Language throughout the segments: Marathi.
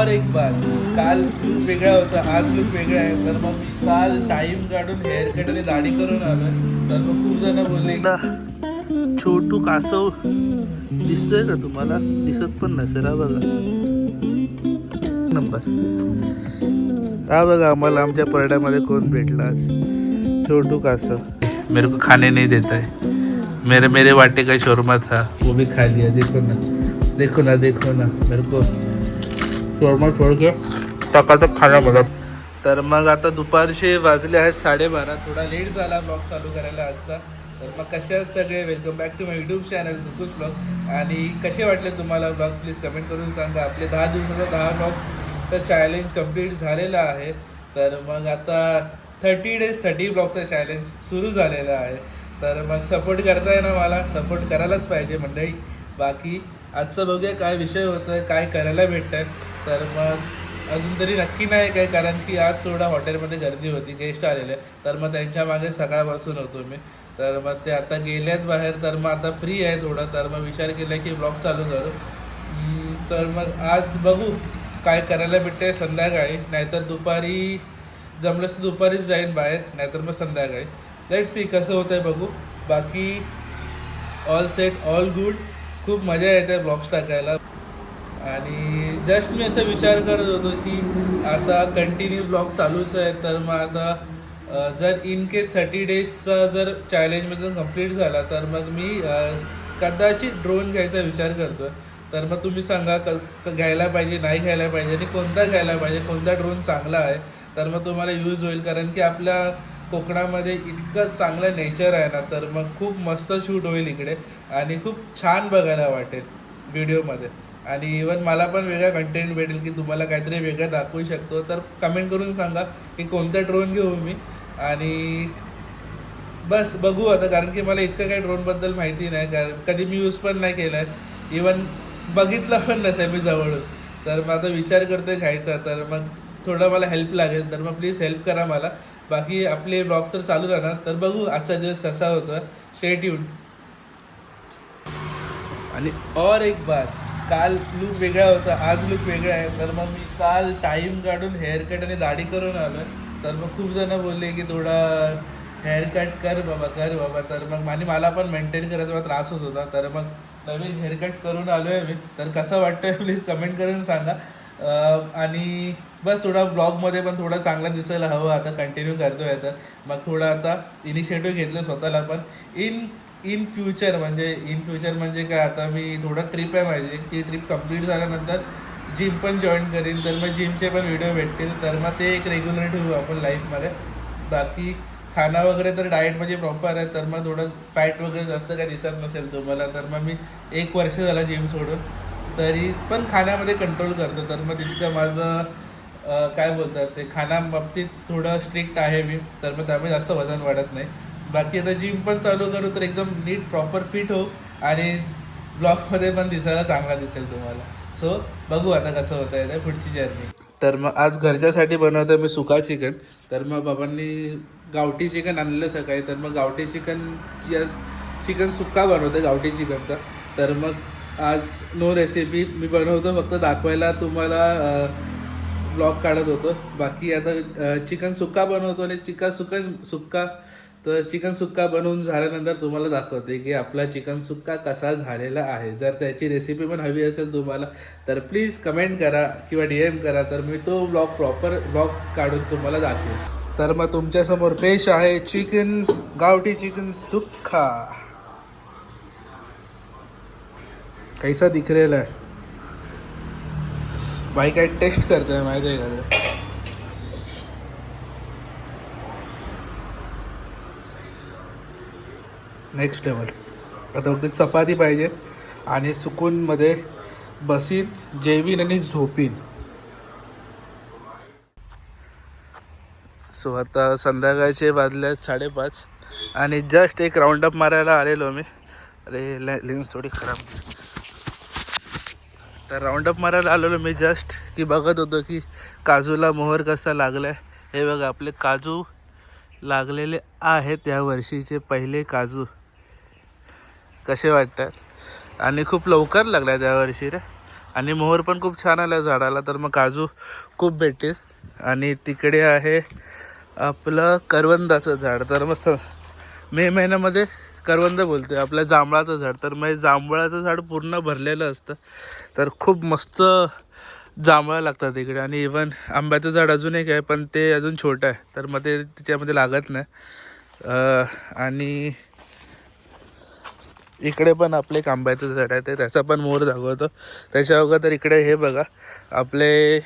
और एक बात, काल लुक वेगळा होता, आज लुक वेगळा आहे. तर मग मी काल टाइम काढून हेअर कट आणि दाढी करून आलोय. तर मग खूप जण बोलले छोटू कासव दिसतोय का तुम्हाला? दिसत पण नसेल. हा बघा नंबर, हा बघा आम्हाला आमच्या परड्यामध्ये कोण भेटला आज. छोटू कासव मेरे को खाने नहीं देता है. मेरे मेरे वाटे का शोरमा था वो भी खा लिया. देखो ना देखो ना देखो ना, मेरे को शोरमा छोड़ के टकाटक खाना बघा. तर मग आता दुपारचे वाजले आहेत 12:30. थोडा लेट झाला ब्लॉग चालू करायला आजचा. तर मग कसे आहेत सगळे? Welcome back to my YouTube channel दुकुस ब्लॉग. आणि कसे वाटले तुम्हाला ब्लॉग प्लीज कमेंट करून सांगा. आपले 10 दिवसाचा 10 ब्लॉगचा चॅलेंज कंप्लीट झालेला आहे. तर मग आता 30 days 30 ब्लॉगचा चॅलेंज सुरू झालेला आहे. तर मग सपोर्ट करताय ना? मला सपोर्ट करायलाच पाहिजे मंडळी. बाकी आजचं बघूया काय विषय होतं आहे, काय करायला भेटतं आहे. तर मग अजून तरी नक्की नाही काय, कारण की आज थोडा हॉटेलमध्ये गर्दी होती, गेस्ट आलेले. तर मग त्यांच्या मागे सकाळपासून होतो मी. तर मग ते आता गेलेत बाहेर. तर मग आता फ्री आहे थोडं. तर मग विचार केला की ब्लॉग चालू करू. तर मग आज बघू काय करायला भेटते संध्याकाळी. नाहीतर दुपारी जमलंच तर दुपारीच जाईन बाहेर, नाहीतर मग संध्याकाळी. लेट्स सी कसं होतं आहे बघू. बाकी ऑल सेट ऑल गुड. खूप मजा येते ब्लॉग्स टाकायला. आणि जस्ट मी असं विचार करत होतो की आता कंटिन्यू ब्लॉग चालूच आहे. तर मग आता जर इन केस 30 डेजचा जर चॅलेंजमध्ये कंप्लीट झाला तर मग मी कदाचित ड्रोन घ्यायचा विचार करतो आहे. तर मग तुम्ही सांगा घ्यायला पाहिजे नाही घ्यायला पाहिजे, आणि कोणता घ्यायला पाहिजे, कोणता ड्रोन चांगला आहे. तर मग तुम्हाला यूज होईल, कारण की आपल्या कोकणामध्ये इतकं चांगलं नेचर आहे ना. तर मग खूप मस्त शूट होईल इकडे आणि खूप छान बघायला वाटेल व्हिडिओमध्ये. आणि इवन मला पण वेगळा कंटेंट भेटेल की तुम्हाला काहीतरी वेगळं दाखवू शकतो. तर कमेंट करून सांगा की कोणता ड्रोन घेऊ मी. आणि बस बघू आता, कारण की मला इतकं काही ड्रोनबद्दल माहिती नाही, कारण कधी मी यूज पण नाही केला आहे, इवन बघितला पण नसेल मी जवळून. तर मग आता विचार करतोय घ्यायचा. तर मग थोडं मला हेल्प लागेल, तर मग प्लीज हेल्प करा मला. बाकी आपले ब्लॉग तर चालू राहणार. तर बघू आजचा दिवस कसा होतो. Stay tuned. आणि और एक बात, काल लुक वेगळा होता, आज लुक वेगळा आहे. तर मग मी काल टाईम काढून हेअर कट आणि दाढी करून आलो आहे. तर मग खूप जण बोलले की थोडा हेअर कट कर बाबा कर बाबा. तर मग मला पण मेंटेन करायचा त्रास होत होता. तर मग नवीन हेअर कट करून आलो आहे मी. तर कसं वाटतं आहे प्लीज कमेंट करून सांगा. आणि बस थोडा ब्लॉगमध्ये पण थोडा चांगला दिसायला हवं. आता कंटिन्यू करतो आहे. तर मग थोडं आता इनिशिएटिव्ह घेतलं स्वतःला पण. इन फ्युचर म्हणजे काय, आता मी थोडं ट्रिप आहे माझी. ती ट्रिप कंप्लीट झाल्यानंतर जिम पण जॉईन करीन. तर मग जिमचे पण व्हिडिओ भेटतील. तर मग ते एक रेग्युलर ठेवू आपण लाईफमध्ये. बाकी खाना वगैरे तर डाएट म्हणजे प्रॉपर आहे. तर मग थोडं फॅट वगैरे जास्त काही दिसत नसेल तुम्हाला. तर मग मी 1 वर्ष झाला जिम सोडून, तरी पण खाण्यामध्ये कंट्रोल करतो. तर मग तितकं माझं काय बोलतात ते खाण्याबाबतीत थोडं स्ट्रिक्ट आहे मी. तर मग त्यामुळे जास्त वजन वाढत नाही. बाकी आता जिम पण चालू करू तर एकदम नीट प्रॉपर फिट हो आणि ब्लॉगमध्ये पण दिसायला चांगला दिसेल तुम्हाला. सो बघू आता कसं होतं आहे पुढची जर्नी. तर मग आज घरच्यासाठी बनवतो मी सुका चिकन. तर मग बाबांनी गावठी चिकन आणलेलं सकाळी. तर मग गावठी चिकन सुक्का बनवतो गावठी चिकनचा. तर मग आज नो रेसिपी मी बनवतो, फक्त दाखवायला तुम्हाला ब्लॉग काढत होतो. बाकी आता चिकन सुक्का बनवतो आणि चिकन सुक्का बनवून झाल्यानंतर तुम्हाला दाखवते की आपला चिकन सुक्का कसा झालेला आहे. जर त्याची रेसिपी पण हवी असेल तुम्हाला तर प्लीज कमेंट करा किंवा DM करा. तर मी तो प्रॉपर ब्लॉग काढून तुम्हाला दाखवेन. तर मग तुमच्यासमोर पेश आहे गावठी चिकन सुक्का. कैसा दिख रहा है भाई? काय टेस्ट करतोय माहिती आहे का? Next level. आता फक्त चपाती पाहिजे आणि सुकूनमध्ये बसीन, जेवीन आणि झोपीन. सो आता संध्याकाळचे वाजले 5:30 आणि जस्ट एक राऊंडअप मारायला आलेलो मी. अरे लेन्स थोडी खराब दिसते. तर राऊंडअप मारायला आलेलो मी जस्ट, की बघत होतो की काजूला मोहर कसा लागला आहे. हे बघा आपले काजू लागलेले आहेत, या वर्षीचे पहिले काजू. कसे वाटतात? आणि खूप लवकर लागला त्या वर्षी रे. आणि मोहर पण खूप छान आला झाडाला, तर मग काजू खूप भेटतील. आणि तिकडे आहे आपलं करवंदाचं झाड. तर मग मे महिन्यामध्ये करवंद बोलतोय आपल्या जांभळाचं झाड. तर मग जांभळाचं झाड पूर्ण भरलेलं असतं, तर खूप मस्त जांभळं लागतात इकडे. आणि इवन आंब्याचं झाड अजून एक आहे, पण ते अजून छोटं आहे, तर मग ते त्याच्यामध्ये लागत नाही. आणि इकडे पण आपले एक आंब्याचं झाड आहे, ते त्याचा पण मोर दाखवतो. त्याच्या अगोदर इकडे हे बघा आपले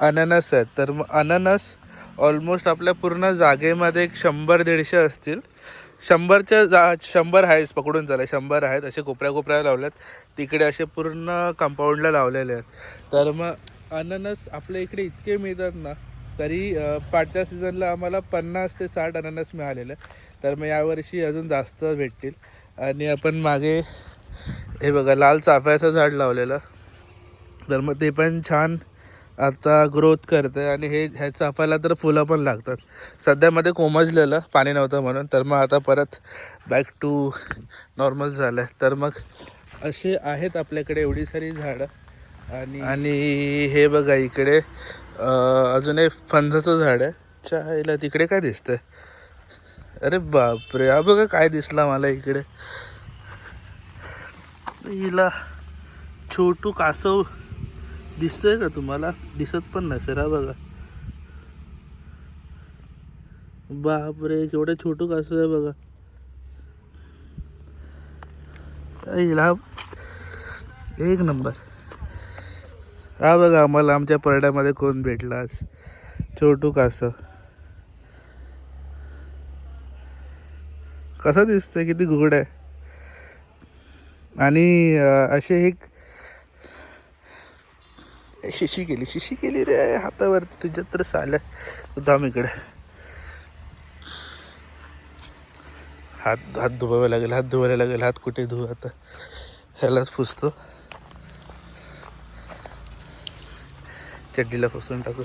अननस आहेत. तर मग अननस ऑलमोस्ट आपल्या पूर्ण जागेमध्ये एक 100-150 असतील. 100 आहेच पकडून चालेल, 100 आहेत. असे कोपऱ्या कोपऱ्याला लावल्यात, तिकडे असे पूर्ण कंपाऊंडला लावलेले आहेत. तर मग अननस आपल्या इकडे इतके मिळतात ना, तरी पाठच्या सीझनला आम्हाला 50 ते 60 अननस मिळालेले. तर मग यावर्षी अजून जास्त भेटतील. आणि आपण मागे हे बघा लाल चाफ्याचं झाड लावलेलं, तर मग ते पण छान आता ग्रोथ करतं. आणि ह्या चाफ्याला तर फुलं पण लागतात. सध्यामध्ये कोमजलेलं पाणी नव्हतं म्हणून, तर मग आता परत बॅक टू नॉर्मल झालं आहे. तर मग असे आहेत आपल्याकडे एवढी सारी झाडं. आणि हे बघा इकडे अजून एक फणसाचं झाड आहे. चायला तिकडे काय दिसतंय? अरे बापरे, हा बघा काय दिसला मला इकडे. हिला छोटू कासव दिसतोय का तुम्हाला? दिसत पण नसेल. हा बघा, बापरे केवढं छोटू कासव आहे बघा. हिला एक नंबर. हा बघा आम्हाला आमच्या परड्यामध्ये कोण भेटला आज, छोटू कासव. कसा दिसतोय, किती गुड आहे. आणि असे एक शिशी केली रे हातावरती तुझ्यात, तर साल्या धाम इकडे. हात धुवावे लागेल, हात धुवायला लागेल. हात कुठे धुवू आता, ह्यालाच पुसतो, चड्डीला पुसून टाकू.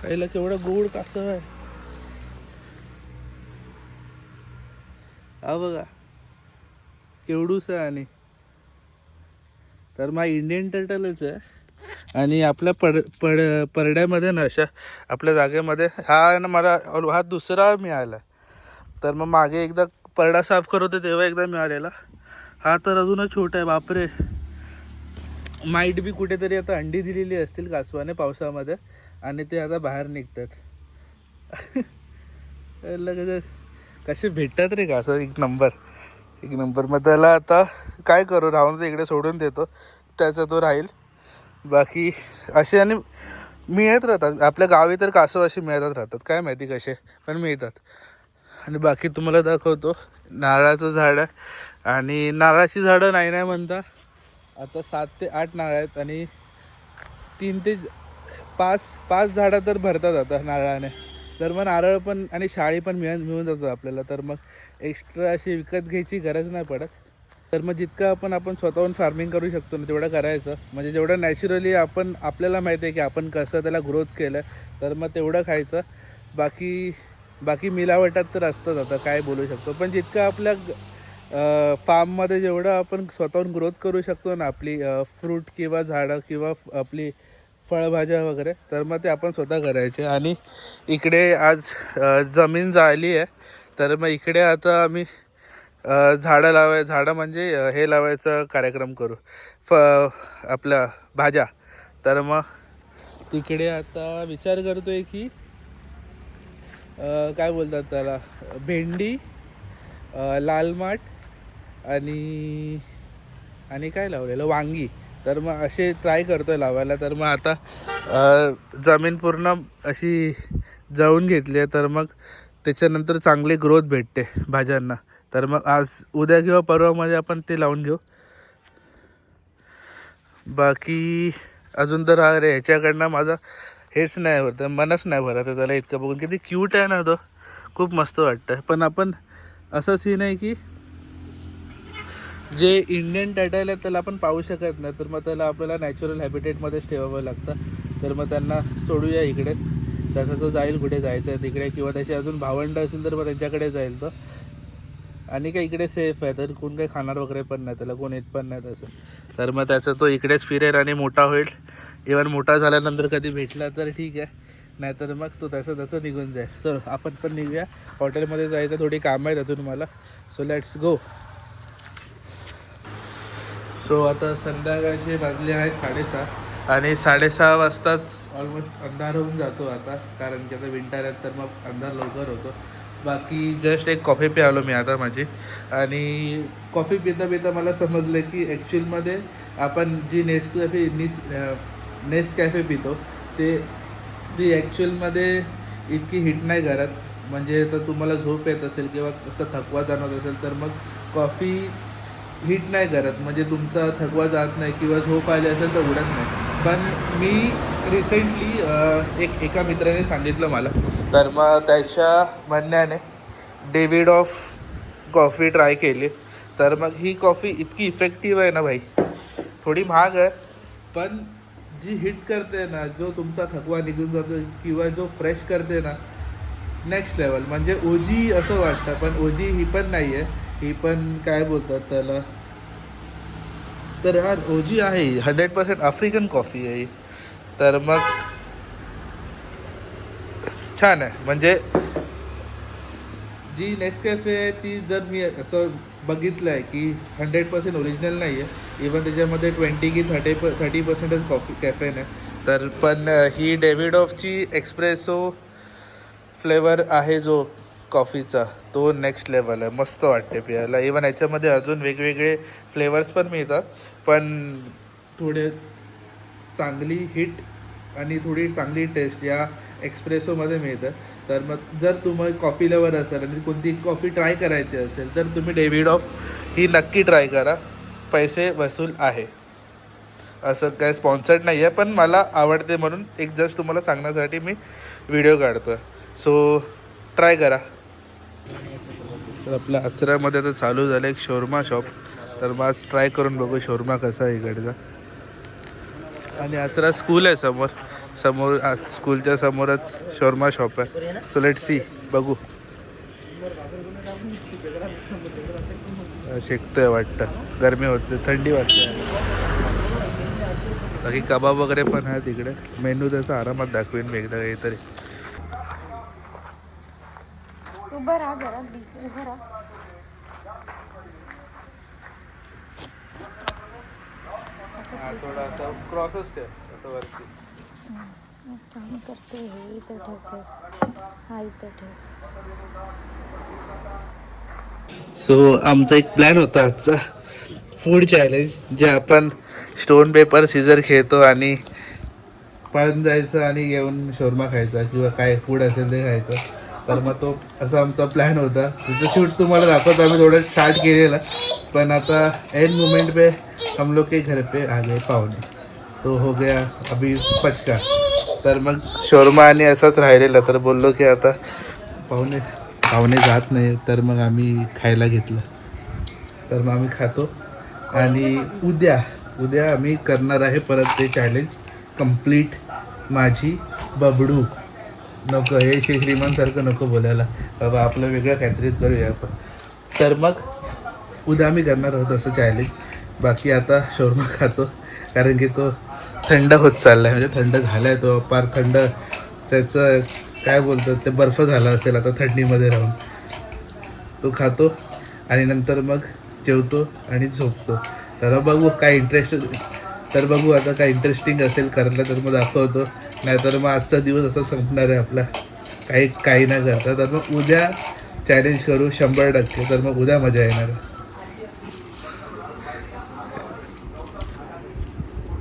पहिला केवढा गोड कासव आहे. हा बघा केवढूस आहे. आणि तर मग इंडियन टर्टलच आहे. आणि आपल्या परड्यामध्ये ना, अशा आपल्या जागेमध्ये हा ना मला हा दुसरा मिळाला. तर मग मागे एकदा परडा साफ करत होते तेव्हा एकदा मिळालेला. हा तर अजूनच छोटा आहे. बापरे, माईट बी कुठेतरी आता अंडी दिलेली असतील कासवाने पावसामध्ये, आणि ते आता बाहेर निघतात. कसे भेटतात रे कासव, एक नंबर. मग त्याला आता काय करू, राहून तर इकडे सोडून देतो, त्याचा तो राहील. बाकी असे आणि मिळत राहतात आपल्या गावी, तर कासव असे मिळतच राहतात, काय माहिती कसे पण मिळतात. आणि बाकी तुम्हाला दाखवतो नारळाचं झाड आहे. आणि नारळाची झाडं नाही म्हणता आता 7 ते 8 नारळ आहेत. आणि 3 ते 5 झाडं तर भरतात आता नारळाने. तर मग नारळ पण आणि शाळी पण मिळून जातात आपल्याला. तर मग एक्स्ट्रा अशी विकत घ्यायची गरज नाही पडत. तर मग जितकं आपण स्वतःहून फार्मिंग करू शकतो ना, तेवढं करायचं. म्हणजे जेवढं नॅचरली आपल्याला माहिती आहे की आपण कसं त्याला ग्रोथ केलं, तर मग तेवढं खायचं. बाकी मिलावटात तर असतंच, आता काय बोलू शकतो. पण जितकं आपल्या फार्ममध्ये जेवढं आपण स्वतःहून ग्रोथ करू शकतो ना, आपली फ्रूट किंवा झाडं किंवा आपली फळभाज्या वगैरे, तर मग ते आपण स्वतः करायचे. आणि इकडे आज जमीन जाळली आहे, तर मग इकडे आता आम्ही झाडं म्हणजे हे लावायचा कार्यक्रम करू, आपल्या भाज्या. तर मग तिकडे आता विचार करतोय की काय बोलतात त्याला, भेंडी, लाल माठ आणि काय लावलेलं, वांगी. तर मग असे ट्राय करतोय लावायला. तर मग आता जमीन पूर्ण अशी जळून घेतली आहे, तर मग त्याच्यानंतर चांगली ग्रोथ भेटते भाज्यांना. तर मग आज उद्या किंवा परवामध्ये आपण ते लावून घेऊ. बाकी अजून तर अरे ह्याच्याकडनं माझा हेच नाही होत, मनच नाही भरत त्याला. इतकं बघून किती क्यूट आहे ना तो, खूप मस्त वाटतं. पण आपण असं सीन आहे की जे इंडियन टर्टल आहे त्याला आपण पाहू शकत नाही, तर मग त्याला आपल्याला नॅचरल हॅबिटेटमध्येच ठेवावं लागतं. तर मग त्यांना सोडूया इकडेच, त्याचा तो जाईल कुठे जायचं आहे तिकडे, किंवा त्याचे अजून भावंड असेल तर मग त्यांच्याकडे जाईल तो. आणि काय इकडे सेफ आहे, तर कोण काही खाणार वगैरे पण नाही, त्याला कोण येत पण नाही तसं. तर मग त्याचा तो इकडेच फिरेल आणि मोठा होईल. इव्हन मोठा झाल्यानंतर कधी भेटला तर ठीक आहे, नाहीतर मग तो त्याचं निघून जाईल. तर आपण पण निघूया, हॉटेलमध्ये जायचं, थोडी कामं आहे त्यातून मला. So let's go. सो आता संध्याकाळचे वाजले आहेत 6:30 आणि 6:30 वाजताच ऑलमोस्ट अंधार होऊन जातो आता, कारण की आता विंटर आहे तर मग अंधार लवकर होतो. बाकी जस्ट एक कॉफी प्यालो मी आता माझी, आणि कॉफी पिता पिता मला समजलं की ॲक्च्युअलमध्ये आपण जी नेस कॅफे पितो ती ॲक्च्युअलमध्ये इतकी हिट नाही करत. म्हणजे तर तुम्हाला झोप येत असेल किंवा कसं थकवा जाणवत असेल तर मग कॉफी हिट नाही करत, म्हणजे तुमचा थकवा जात नाही किंवा झोप आली असेल तर उडत नाही. पण मी रिसेंटली एका मित्राने सांगितलं मला, तर मग त्याच्या म्हणण्याने डेव्हिड ऑफ कॉफी ट्राय केली. तर मग ही कॉफी इतकी इफेक्टिव्ह आहे ना भाई, थोडी महाग आहे पण जी हिट करते ना, जो तुमचा थकवा निघून जातो किंवा जो फ्रेश करते ना, नेक्स्ट लेवल. म्हणजे ओजी असं वाटतं, पण ओजी ही पण नाही आहे, ही पण काय बोलतात त्याला, तर हा ओजी आहे, 100% आफ्रिकन कॉफी आहे. तर मग छान आहे. म्हणजे जी नेसकॅफे आहे ती जर मी असं बघितलं आहे की 100% ओरिजिनल नाही आहे, इवन त्याच्यामध्ये 20 की 30% कॉफी कॅफेन आहे. तर पण ही डेव्हिड ऑफची एक्सप्रेसो फ्लेवर आहे जो कॉफीचा, तो नेक्स्ट लेवल आहे, मस्त वाटते प्यायला. इवन याच्यामध्ये अजून वेगवेगळे फ्लेवर्स पण मिळतात, पण थोडे चांगली हिट आणि थोडी चांगली टेस्ट या एक्सप्रेसोमध्ये मिळतं. तर मग जर तुम्ही कॉफी लवर असाल आणि कोणती कॉफी ट्राय करायची असेल तर तुम्ही डेव्हिड ऑफ ही नक्की ट्राय करा. पैसे वसूल आहे, असं काय स्पॉन्सर्ड नाही आहे, पण मला आवडते म्हणून एक जस्ट तुम्हाला सांगण्यासाठी मी व्हिडिओ काढतो आहे. सो ट्राय करा. तर आपल्या आचऱ्यामध्ये आता चालू झालं एक शोरमा शॉप, तर मग आज ट्राय करून बघू शोरमा कसा आहे इकडचा. आणि आचरा स्कूल आहे समोर स्कूलच्या समोरच शोरमा शॉप आहे. सो लेट सी, बघू. शेकतोय वाटतं, गरमी होते, थंडी वाटते. बाकी कबाब वगैरे पण आहे तिकडे, मेनू त्याचा आरामात दाखवेन मी एकदा काहीतरी. थोडासा क्रॉसच ठेव असं वरती. काम करते हे इथं ठेवतेस, हा इथं ठेव. सो आमचा एक प्लॅन होता आजचा फूड चॅलेंज, जे आपण स्टोन पेपर सीझर खेळतो आणि पळून जायचं आणि घेऊन शोरमा खायचा किंवा काय फूड असेल ते खायचं. तर मग तो असा आमचा प्लॅन होता. तिचं शूट तुम्हाला दाखवतो आम्ही थोडं स्टार्ट केलेलं, पण आता एंड मोमेंट पे हम लोग के घर पे आ गए पाहुणे, तो हो गया अभी पचका. तर मग शोरमा आणि असंच राहिलेलं, तर बोललो की आता पाहुणे जात नाही, तर मग आम्ही खायला घेतलं. तर मग आम्ही खातो आणि उद्या आम्ही करणार आहे परत ते चॅलेंज कंप्लीट. माझी बबडू नको, हे श्रीमंतसारखं नको बोलायला बाबा, आपलं वेगळं काहीतरी करूया आपण. तर मग उद्या आम्ही करणार आहोत असं चॅलेंज. बाकी आता शोरमा खातो, कारण की तो थंड होत चालला आहे, म्हणजे थंड झाला आहे तो पार थंड, त्याचं काय बोलतात ते बर्फ झाला असेल आता थंडीमध्ये राहून. तो खातो आणि नंतर मग जेवतो आणि झोपतो. तर बघू काय आता काय इंटरेस्टिंग असेल करायला तर मग दाखवतो, नाहीतर मग आजचा दिवस असा संपणार आहे आपला काही नाही करता. तर मग उद्या चॅलेंज करू 100%, तर मग उद्या मजा येणार आहे.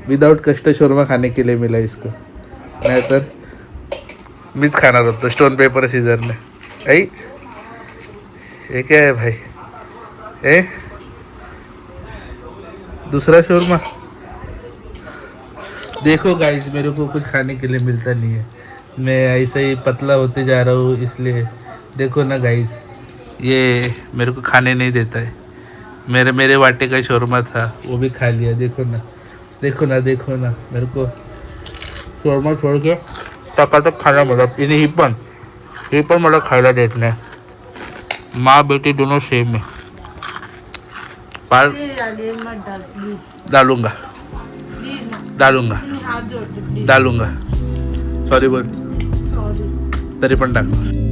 विदाउट कष्ट शोरमा खाने के लिए मिला इसको, नाहीतर मीच खाणार होतो स्टोन पेपर सीझरने. आई हे क्या है भाई, ए दूसरा शोरमा. देखो गाइस, मेरे को कुछ खाने के लिए मिलता नहीं है, मैं ऐसे ही पतला होते जा रहा हूँ, इसलिए देखो ना गाइस, ये मेरे को खाने नहीं देता है. मेरे वाटे का शोरमा था, वो भी खा लिया. देखो ना मेरे को शोरमा छोड़ के टकाटक खाना मला. ही पण मला खायला देत नाही. माँ बेटी दोनों सेम है. पाल मत डाल प्लीज डालूंगा प्लीज ना डालूंगा मी हात जोडते प्लीज डालूंगा सॉरी बोल सॉरी तरी पण टाक